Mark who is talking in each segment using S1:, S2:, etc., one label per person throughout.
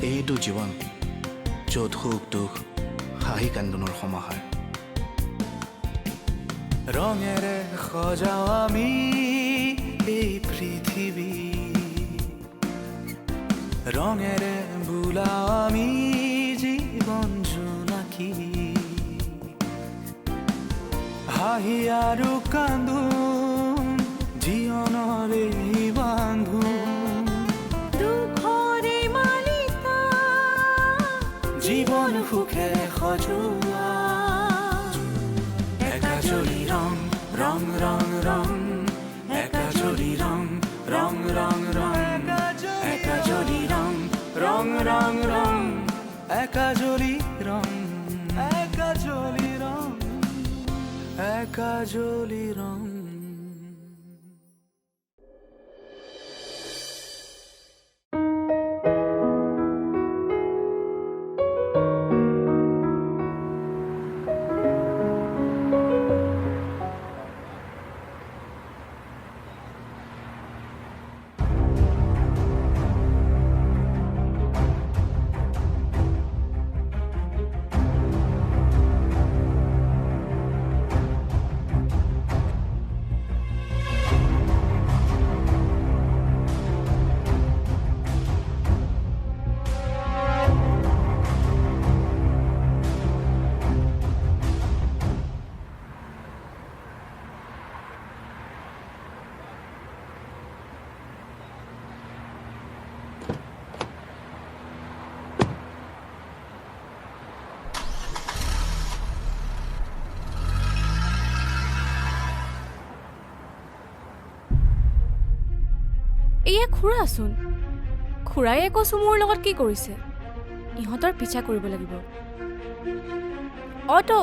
S1: এইটো জীৱন য'ত সুখ দুখ হাঁহি কান্দোনৰ সমাহাৰ ৰঙেৰে সজাও আমি এই পৃথিৱী ৰঙেৰে বোলাও আমি জীৱন জোনাকী হাঁহি আৰু কান্দোন জীৱনৰে বান্ধোন
S2: দুখৰে মালিকা
S1: জীৱন সুখে সজোৱা একাজলি ৰং ৰং ৰং ৰং একাজলি ৰং ৰং ৰং ৰং একাজলি ৰং ৰং ৰং ৰং একাজলি ৰং একাজলি ৰং একাজলি ৰং
S2: এয়া খুৰাচোন খুৰাই একো চুমুৰ লগত কি কৰিছে ইহঁতৰ পিছা কৰিব লাগিব অটো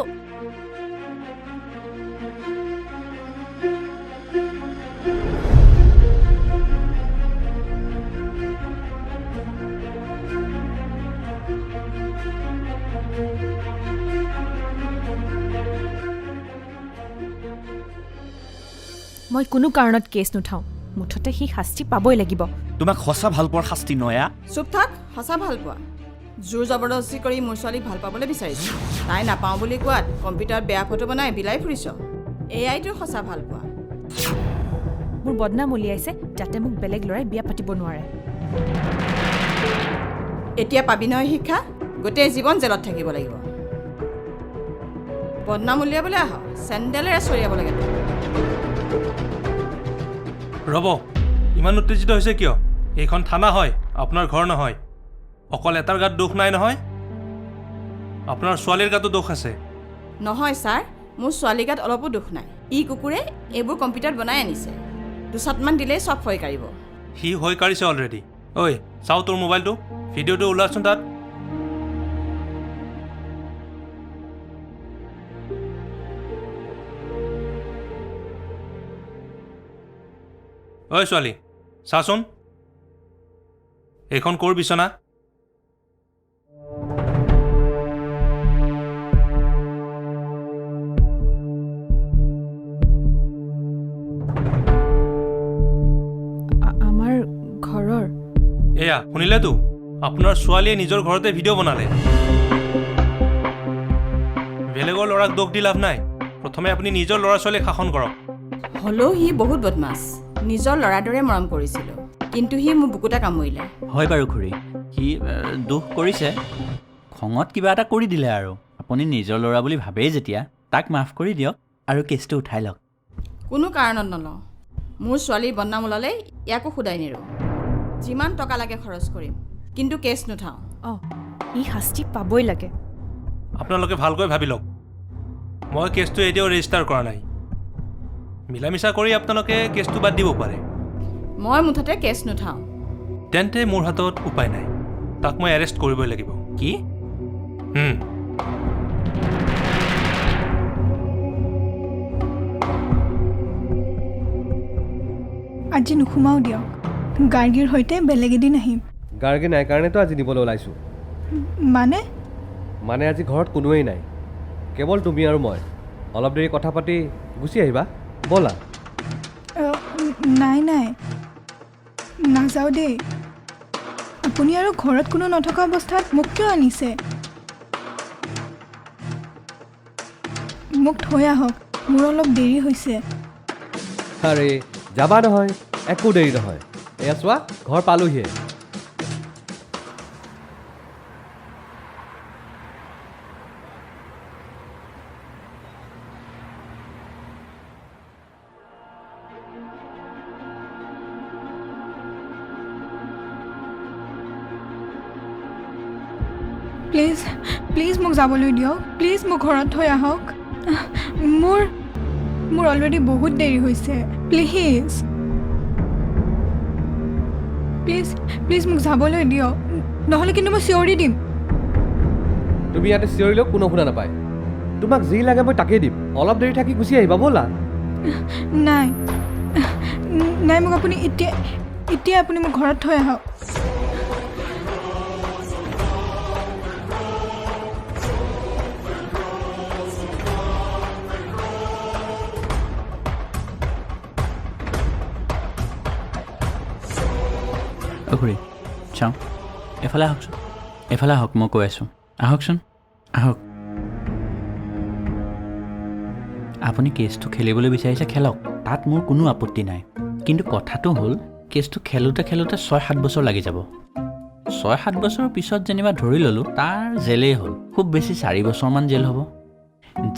S3: মই কোনো কাৰণত কেছ নুঠাওঁ মুঠতে সি শাস্তি পাবই লাগিব
S4: তোমাক সঁচা ভাল পোৱাৰ শাস্তি নয়া
S5: চুপ থাক সঁচা ভাল পোৱা জোৰ জবৰদস্তি কৰি মোৰ ছোৱালীক ভাল পাবলৈ বিচাৰিছোঁ তাই নাপাওঁ বুলি কোৱাত কম্পিউটাৰত বেয়া ফটো বনাই বিলাই ফুৰিছ এয়াই তোৰ সঁচা ভাল পোৱা
S3: মোৰ বদনাম উলিয়াইছে যাতে মোক বেলেগ ল'ৰাই বিয়া পাতিব নোৱাৰে
S5: এতিয়া পাবি নহয় শিক্ষা গোটেই জীৱন জেলত থাকিব লাগিব বদনাম উলিয়াবলৈ আহ চেণ্ডেলেৰে চৰিয়াব লাগে
S6: ৰ'ব ইমান উত্তেজিত হৈছে কিয় এইখন থানা হয় আপোনাৰ ঘৰ নহয় অকল এটাৰ গাত দোষ নাই নহয় আপোনাৰ ছোৱালীৰ গাতো দোষ আছে
S5: নহয় ছাৰ মোৰ ছোৱালীৰ গাত অলপো দোষ নাই ই কুকুৰে এইবোৰ কম্পিউটাৰত বনাই আনিছে দুচাটমান দিলেই চব হৈ কাঢ়িব
S6: সি হৈ কাঢ়িছে অলৰেডি ঐ চাওঁ তোৰ মোবাইলটো ভিডিঅ'টো ওলাচোন তাত ঐ ছোৱালী চাচোন এইখন ক'ৰ বিচনা
S3: আমাৰ ঘৰৰ
S6: এয়া শুনিলেতো আপোনাৰ ছোৱালীয়ে নিজৰ ঘৰতে ভিডিঅ' বনালে বেলেগৰ ল'ৰাক দোষ দি লাভ নাই প্ৰথমে আপুনি নিজৰ ল'ৰা ছোৱালীক শাসন কৰক
S5: হ'লেও সি বহুত বদমাছ নিজৰ ল'ৰাৰ দৰে মৰম কৰিছিলোঁ কিন্তু সি মোৰ বুকুটা কামুৰিলে
S4: হয় বাৰু খুৰী সি দোষ কৰিছে খঙত কিবা এটা কৰি দিলে আৰু আপুনি নিজৰ ল'ৰা বুলি ভাবেই যেতিয়া তাক মাফ কৰি দিয়ক আৰু কেছটো উঠাই লওক
S5: কোনো কাৰণত নলওঁ মোৰ ছোৱালীৰ বদনাম ওলালে ইয়াকো শুদাই নিৰোঁ যিমান টকা লাগে খৰচ কৰিম কিন্তু কেছ নুঠাওঁ
S3: অঁ ই শাস্তি পাবই লাগে
S6: আপোনালোকে ভালকৈ ভাবি লওক মই কেছটো এতিয়াও ৰেজিষ্টাৰ কৰা নাই মিলা মিছা কৰি আপোনালোকে কেছটো বাদ দিব পাৰে
S5: মই মুঠতে কেছ নুঠাওঁ
S6: তেন্তে মোৰ হাতত উপায় নাই তাক মই এৰেষ্ট কৰিবই লাগিব
S4: কি
S7: আজি নুসুমাও দিয়ক গাৰ্গীৰ সৈতে বেলেগ এদিন আহিম
S8: গাৰ্গী নাই কাৰণেতো আজি নিবলৈ ওলাইছোঁ মানে আজি ঘৰত কোনোৱেই নাই কেৱল তুমি আৰু মই অলপ দেৰি কথা পাতি গুচি আহিবা ব'লা
S7: নাই নাযাওঁ দেই আপুনি আৰু ঘৰত কোনো নথকা অৱস্থাত মোক কিয় আনিছে মোক থৈ আহক মোৰ অলপ দেৰি হৈছে
S8: আৰে যাবা নহয় একো দেৰি নহয় এয়া চোৱা ঘৰ পালোহিয়ে
S7: প্লিজ প্লিজ মোক যাবলৈ দিয়ক প্লিজ মোক ঘৰত থৈ আহক মোৰ মোৰ অলৰেডি বহুত দেৰি হৈছে প্লিজ প্লিজ প্লিজ মোক যাবলৈ দিয়ক নহ'লে কিন্তু মই চিঞৰি দিম
S8: তুমি ইয়াতে চিঞৰিলেও কোনো শুনা নাপায় তোমাক যি লাগে মই তাকেই দিম অলপ দেৰি থাকি গুচি আহিবা ব'লা
S7: নাই নাই মোক আপুনি এতিয়া আপুনি মোক ঘৰত থৈ আহক
S4: খুৰী চাওঁ এফালে আহকচোন এফালে আহক মই কৈ আছোঁ আহকচোন আহক আপুনি কেছটো খেলিবলৈ বিচাৰিছে খেলক তাত মোৰ কোনো আপত্তি নাই কিন্তু কথাটো হ'ল কেছটো খেলোঁতে 6-7 বছৰ লাগি যাব 6-7 বছৰৰ পিছত যেনিবা ধৰি ল'লোঁ তাৰ জেলেই হ'ল খুব বেছি 4 বছৰমান জেল হ'ব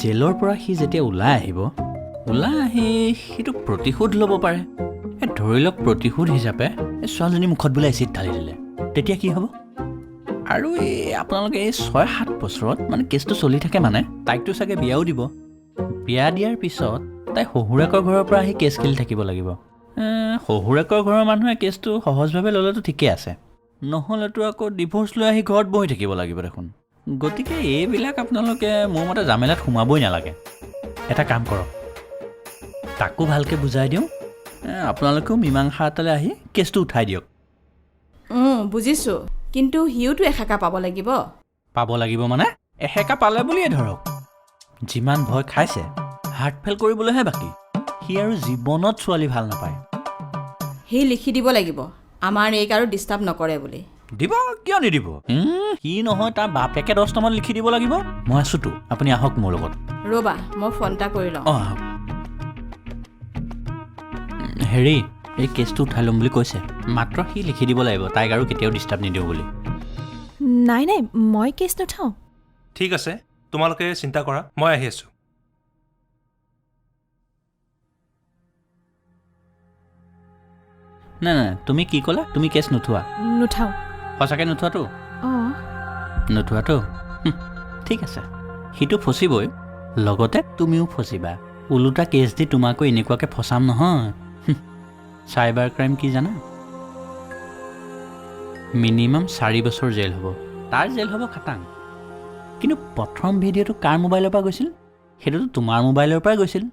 S4: জেলৰ পৰা সি যেতিয়া ওলাই আহি সিটো প্ৰতিশোধ ল'ব পাৰে ধৰি লওক প্ৰতিশোধ হিচাপে ছোৱালীজনী মুখত বোলে এচিড ঢালি দিলে তেতিয়া কি হ'ব আৰু আপোনালোকে এই 6-7 বছৰত মানে কেছটো চলি থাকে মানে তাইকতো চাগে বিয়াও দিব বিয়া দিয়াৰ পিছত তাই শহুৰেকৰ ঘৰৰ পৰা আহি কেছ খেলি থাকিব লাগিব শহুৰেকৰ ঘৰৰ মানুহে কেছটো সহজভাৱে ল'লেতো ঠিকেই আছে নহ'লেতো আকৌ ডিভ'ৰ্চ লৈ আহি ঘৰত বহি থাকিব লাগিব দেখোন গতিকে এইবিলাক আপোনালোকে মোৰ মতে জামেলাত সোমাবই নালাগে এটা কাম কৰক তাকো ভালকৈ বুজাই দিওঁ আপোনালোকেও মীমাংসা এটালৈ আহি কেছটো উঠাই দিয়ক
S5: বুজিছোঁ কিন্তু সিওতো এসেকা পাব লাগিব
S4: মানে এসেকা পালে বুলিয়ে ধৰক যিমান ভয় খাইছে হাৰ্ট ফেল কৰিবলৈহে বাকী সি আৰু জীৱনত ছোৱালী ভাল নাপায়
S5: সি লিখি দিব লাগিব আমাৰ এইক আৰু ডিষ্টাৰ্ব নকৰে বুলি
S4: দিব কিয় নিদিব সি নহয় তাৰ বাপেকে 10টামান লিখি দিব লাগিব মই আছোতো আপুনি আহক মোৰ লগত
S5: ৰ'বা মই ফোন এটা কৰি লওঁ
S4: অঁ আহক হেৰি এই কেছটো উঠাই ল'ম বুলি কৈছে মাত্ৰ সি লিখি দিব লাগিব তাইক আৰু কেতিয়াও ডিষ্টাৰ্ব নিদিওঁ বুলি
S3: নাই মই কেছ নুঠাওঁ
S6: ঠিক আছে তোমালোকে চিন্তা কৰা মই আহি আছোঁ
S4: নাই তুমি কি ক'লা তুমি কেছ নুঠোৱা
S3: নুঠাওঁ
S4: সঁচাকৈ নুঠোৱাতো
S3: অঁ
S4: নুঠোৱাতো ঠিক আছে সিটো ফচিবই লগতে তুমিও ফচিবা ওলোটা কেছ দি তোমাকো এনেকুৱাকৈ ফচাম নহয় চাইবাৰ ক্ৰাইম কি জানা মিনিমাম 4 বছৰ জেল হ'ব তাৰ জেল হ'ব খাটাং কিন্তু প্ৰথম ভিডিঅ'টো কাৰ মোবাইলৰ পৰা গৈছিল সেইটোতো তোমাৰ মোবাইলৰ পৰাই গৈছিল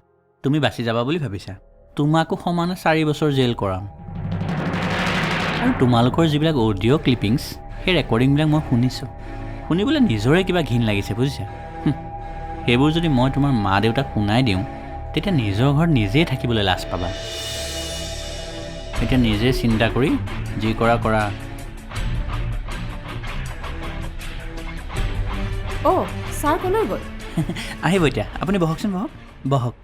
S4: তুমি বাচি যাবা বুলি ভাবিছা তোমাকো সমানে 4 বছৰ জেল কৰাম আৰু তোমালোকৰ যিবিলাক অডিঅ' ক্লিপিংছ সেই ৰেকৰ্ডিংবিলাক মই শুনিবলৈ নিজৰে কিবা ঘিণ লাগিছে বুজিছা সেইবোৰ যদি মই তোমাৰ মা দেউতাক শুনাই দিওঁ তেতিয়া নিজৰ ঘৰত নিজেই থাকিবলৈ লাজ পাবা এতিয়া নিজে চিন্তা কৰি যি কৰা
S5: ছাৰ ক'লৈ গ'ল
S4: আহিব এতিয়া আপুনি বহকচোন বহক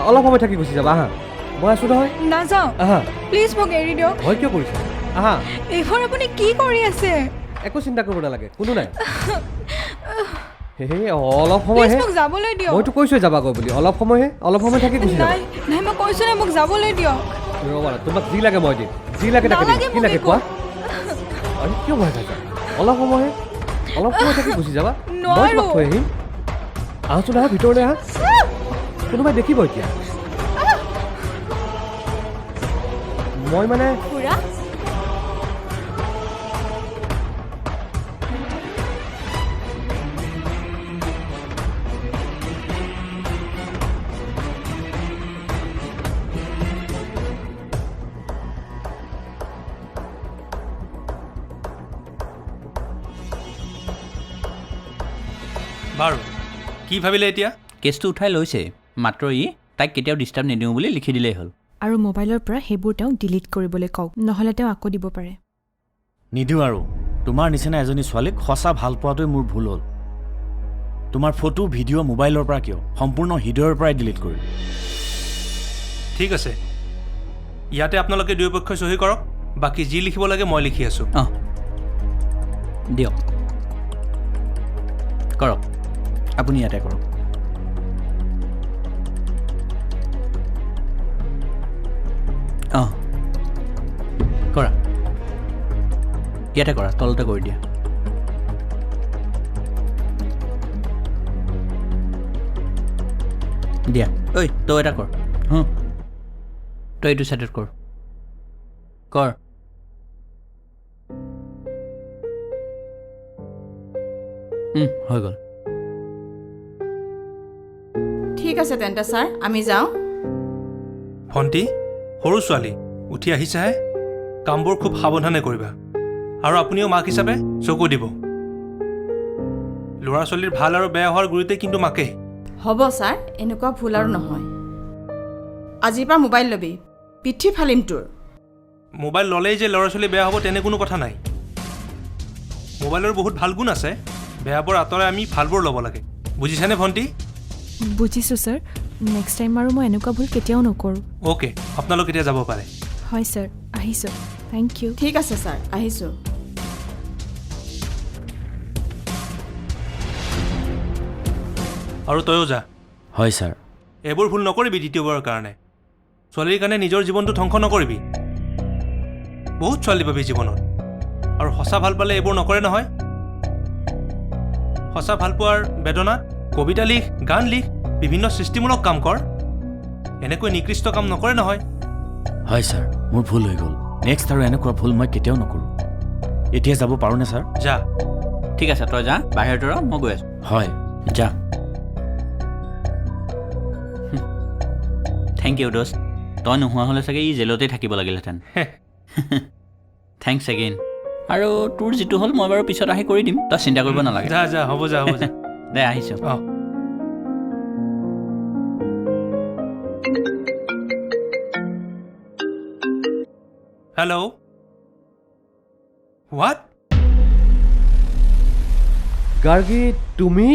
S8: অলপ সময় থাকি গুচি যাবা মই আছোঁ নহয়
S7: নাযাওঁ প্লিজ মোক এৰি দিয়ক
S8: ভয় কিয় কৰিছে
S7: এইখন আপুনি কি কৰি আছে
S8: একো চিন্তা কৰিব নালাগে কোনো নাই অলপ সময়
S7: মোক যাবলৈ দিয়ক
S8: মইতো কৈছোঁ যাবাগৈ বুলি অলপ সময় থাকি গুচি যাবা
S7: নাই মই কৈছোঁ নাই মোক যাবলৈ দিয়ক
S8: ৰ'বা তোমাক যি লাগে মই দিম যি লাগে তাকে দিম কি লাগে কোৱা আৰে কিয় ভয় খাইছা অলপ সময় থাকি গুচি যাবা মই তোমাক থৈ আহিম আহচোন ভিতৰলৈ কোনোবাই দেখিব এতিয়া মই মানে
S2: খুৰা
S6: বাৰু কি ভাবিলে এতিয়া?
S4: কেছটো উঠাই লৈছে, মাত্ৰ তাইক কেতিয়াও ডিষ্টাৰ্ব নিদিওঁ বুলি লিখি দিলেই হ'ল।
S3: আৰু মোবাইলৰ পৰা সেইবোৰ তেওঁক ডিলিট কৰিবলৈ কওক, নহ'লে তেওঁ আকৌ দিব পাৰে।
S9: নিদিওঁ আৰু তোমাৰ নিচিনা এজনী ছোৱালীক সঁচা ভাল পোৱাটোৱে মোৰ ভুল হ'ল। তোমাৰ ফটো ভিডিঅ' মোবাইলৰ পৰা কিয় সম্পূৰ্ণ হৃদয়ৰ পৰাই ডিলিট কৰিলোঁ।
S6: ঠিক আছে, ইয়াতে আপোনালোকে দুয়োপক্ষই চহী কৰক, বাকী যি লিখিব লাগে মই লিখি আছোঁ।
S4: অঁ দিয়ক, কৰক, আপুনি ইয়াতে কৰক। অঁ কৰা, ইয়াতে কৰা, তলতে কৰি দিয়া। দিয়া, ঐ তই এটা কৰ, তই এইটো ছাইডত কৰ, কৰ। হৈ গ'ল।
S5: ঠিক আছে তেন্তে ছাৰ, আমি যাওঁ।
S6: ভণ্টি, সৰু ছোৱালী উঠি আহিছাহে, কামবোৰ খুব সাৱধানে কৰিবা আৰু আপুনিও মাক হিচাপে চকু দিব। ল'ৰা ছোৱালীৰ ভাল আৰু বেয়া হোৱাৰ গুৰিতে কিন্তু মাকেই।
S5: হ'ব ছাৰ, এনেকুৱা ভুল আৰু নহয়। আজিৰ পৰা মোবাইল ল'বি, পিঠি ফালিম তোৰ।
S6: মোবাইল ল'লেই যে ল'ৰা ছোৱালী বেয়া হ'ব তেনে কোনো কথা নাই। মোবাইলৰ বহুত ভাল গুণ আছে, বেয়াবোৰ আঁতৰাই আমি ভালবোৰ ল'ব লাগে, বুজিছেনে ভণ্টি?
S3: বুজিছোঁ ছাৰ, নেক্সট টাইম আৰু মই এনেকুৱা ভুল কেতিয়াও নকৰোঁ।
S6: অ'কে, আপোনালোক এতিয়া যাব পাৰে।
S3: হয় ছাৰ, আহিছোঁ, থেংক ইউ।
S5: ঠিক আছে ছাৰ, আহিছোঁ।
S6: আৰু তয়ো যা।
S9: হয় ছাৰ।
S6: এইবোৰ ভুল নকৰিবি দ্বিতীয়বাৰৰ কাৰণে। ছোৱালীৰ কাৰণে নিজৰ জীৱনটো ধ্বংস নকৰিবি। বহুত ছোৱালী পাবি জীৱনত, আৰু সঁচা ভাল পালে এইবোৰ নকৰে নহয়। সঁচা ভাল পোৱাৰ বেদনাত কবিতা লিখ, গান লিখ, বিভিন্ন সৃষ্টিমূলক কাম কৰ। এনেকৈ নিকৃষ্ট কাম নকৰে নহয়।
S9: হয় ছাৰ, মোৰ ভুল হৈ গ'ল। নেক্সট আৰু এনেকুৱা ভুল মই কেতিয়াও নকৰোঁ। এতিয়া যাব পাৰোঁনে ছাৰ?
S6: যা।
S4: ঠিক আছে, তই যা, বাহিৰত ৰ, মই গৈ আছোঁ।
S9: হয়।
S4: যা। থেংক ইউ দোস্ত, তই নোহোৱা হ'লে চাগে জেলতেই থাকিব লাগিলহেঁতেন। Thanks again. আৰু তোৰ যিটো হ'ল মই বাৰু পিছত আহি কৰি দিম, তই চিন্তা কৰিব নালাগে।
S6: যা যা, হ'ব যা, হ'ব যা।
S4: দে আহিছোঁ।
S6: অঁ। Hello', what?
S8: গাৰ্গী, তুমি?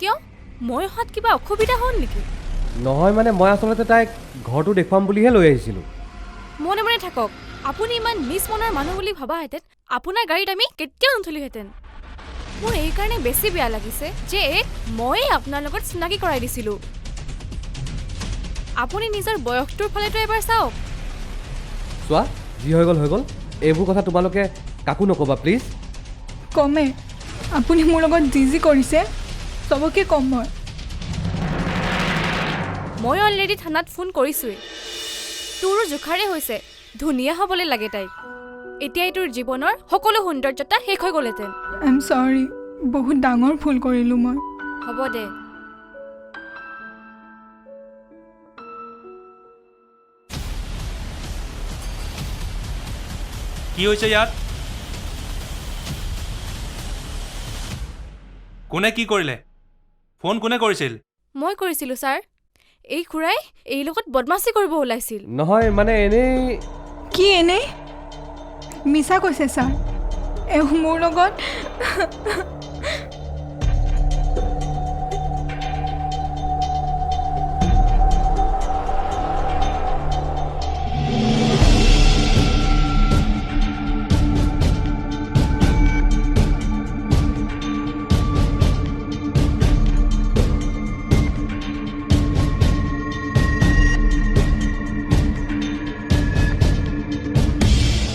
S2: কিয়? মই অহাত কিবা অসুবিধা হ'ল নেকি?
S8: নহয় মানে মই আচলতে তাইক ঘৰটো দেখুৱাম বুলিহে লৈ আহিছিলোঁ।
S2: মনে মনে থাকক। আপুনি ইমান নিজ মনৰ মানুহ বুলি ভাবাহেঁতেন আপোনাৰ গাড়ীত আমি কেতিয়াও নুঠলিহেঁতেন। মোৰ এইকাৰণে বেছি বেয়া লাগিছে যে ময়ে আপোনাৰ লগত চিনাকি কৰাই দিছিলোঁ। আপুনি নিজৰ বয়সটোৰ ফালেতো এবাৰ চাওক।
S8: চোৱা, যি হৈ গ'ল হৈ গ'ল। এইবোৰ কথা তোমালোকে কাকো নক'বা প্লিজ।
S7: কমে, আপুনি মোৰ লগত যি কৰিছে চবকে কম
S2: মই অলৰেডি থানাত ফোন কৰিছোঁৱেই। তোৰো জোখাৰে হৈছে, ধুনীয়া হ'বলৈ লাগে তাইক। এতিয়াই তোৰ জীৱনৰ সকলো সৌন্দৰ্যতা শেষ হৈ গ'লহেঁতেন।
S7: আই এম চৰি, বহুত ডাঙৰ ভুল কৰিলোঁ মই।
S2: হ'ব দে।
S6: কি হৈছে ইয়াত? কোনে কি কৰিলে? ফোন কোনে কৰিছিল?
S2: মই কৰিছিলোঁ ছাৰ। এই খুৰাই এই লগত বদমাচি কৰিব ওলাইছিল।
S8: নহয় মানে এনেই।
S7: কি এনেই? মিছা কৈছে ছাৰ, মোৰ লগত।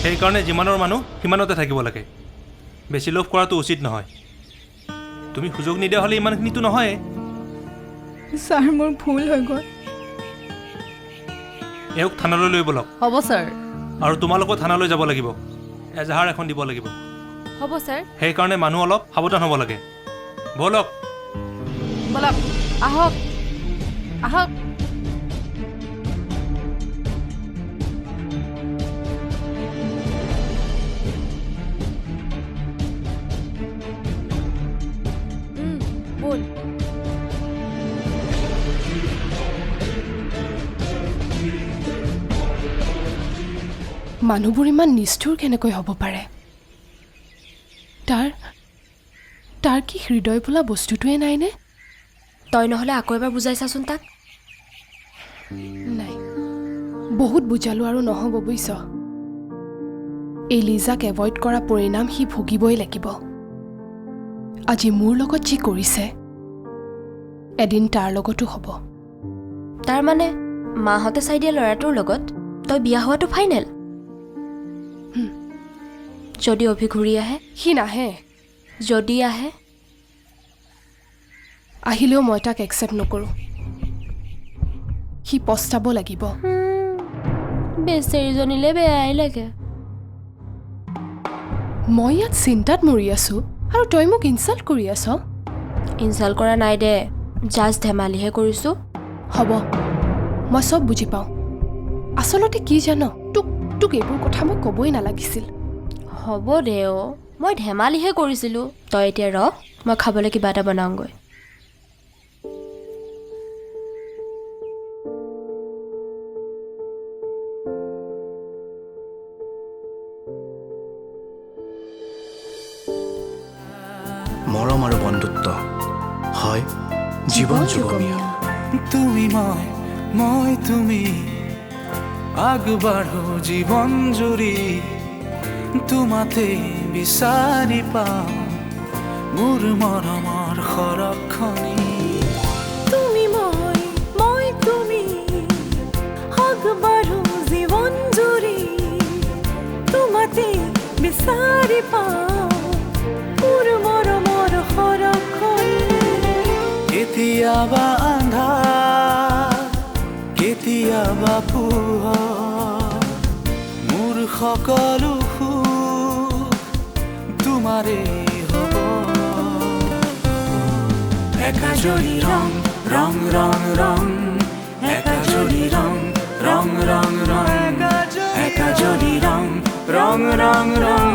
S6: সেইকাৰণে যিমানৰ মানুহ সিমানতে থাকিব লাগে। বেছি লোভ কৰাটো উচিত নহয়। তুমি সুযোগ নিদিয়া হ'লে ইমানখিনিতো নহয়ে।
S7: ছাৰ, মোৰ ভুল হৈ গ'ল।
S6: এওঁক থানালৈ লৈ বলক।
S10: হ'ব ছাৰ।
S6: আৰু তোমালোকো থানালৈ যাব লাগিব, এজাহাৰ এখন দিব লাগিব।
S2: হ'ব ছাৰ।
S6: সেইকাৰণে মানুহ অলপ সাৱধান হ'ব লাগে। বলক।
S10: বলক, আহক আহক।
S11: মানুহবোৰ ইমান নিষ্ঠুৰ কেনেকৈ হ'ব পাৰে তাৰ কি হৃদয় বোলা বস্তুটোৱে নাইনে
S12: তই নহ'লে আকৌ এবাৰ বুজাই চাচোন তাক
S11: নাই বহুত বুজালো আৰু নহ'ব বুজিছ এই লিজাক এভইড কৰা পৰিণাম সি ভুগিবই লাগিব আজি মোৰ লগত যি কৰিছে এদিন তাৰ লগতো হ'ব
S12: তাৰ মানে মাহঁতে চাই দিয়া ল'ৰাটোৰ লগত তই বিয়া হোৱাটো ফাইনেল যদি অভি ঘূৰি আহে
S11: সি নাহে
S12: যদি আহে
S11: আহিলেও মই তাক একচেপ্ট নকৰোঁ সি পস্তাব লাগিব
S12: বেচেৰীজনীলে বেয়াই লাগে
S11: মই ইয়াত চিন্তাত মৰি আছোঁ আৰু তই মোক ইনচাল্ট কৰি আছ
S12: ইনচাল্ট কৰা নাই দে জাষ্ট ধেমালিহে কৰিছোঁ
S11: হ'ব মই চব বুজি পাওঁ আচলতে কি জান তোক এইবোৰ কথা মই ক'বই নালাগিছিল
S12: হ'ব দে অ' মই ধেমালিহে কৰিছিলোঁ তই এতিয়া ৰ মই খাবলৈ কিবা এটা বনাওঁগৈ
S1: মৰম আৰু বন্ধুত্ব হয় জীৱন যুগমীয়া
S13: তুমি মই তুমি আগবাঢ়ো জীৱন জুৰি তোমাতে বিচাৰি পাওঁ মোৰ মৰমৰ সৰক্ষণী
S14: তুমি মই তুমি আগবাঢ়ো জীৱন জুৰি তোমাতে বিচাৰি পাওঁ মোৰ মৰমৰ সৰক্ষণী
S13: কেতিয়াবা আন্ধাৰ কেতিয়াবা পোহৰ মোৰ সকলো সুখ তোমাৰে হ'ব একাজৰি ৰং ৰং ৰং ৰং একাজৰি ৰং ৰং ৰং ৰং একাজৰি ৰং ৰং ৰং ৰং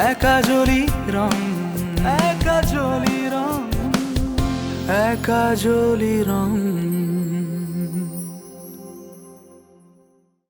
S13: একাজৰি ৰং একাজলি ৰং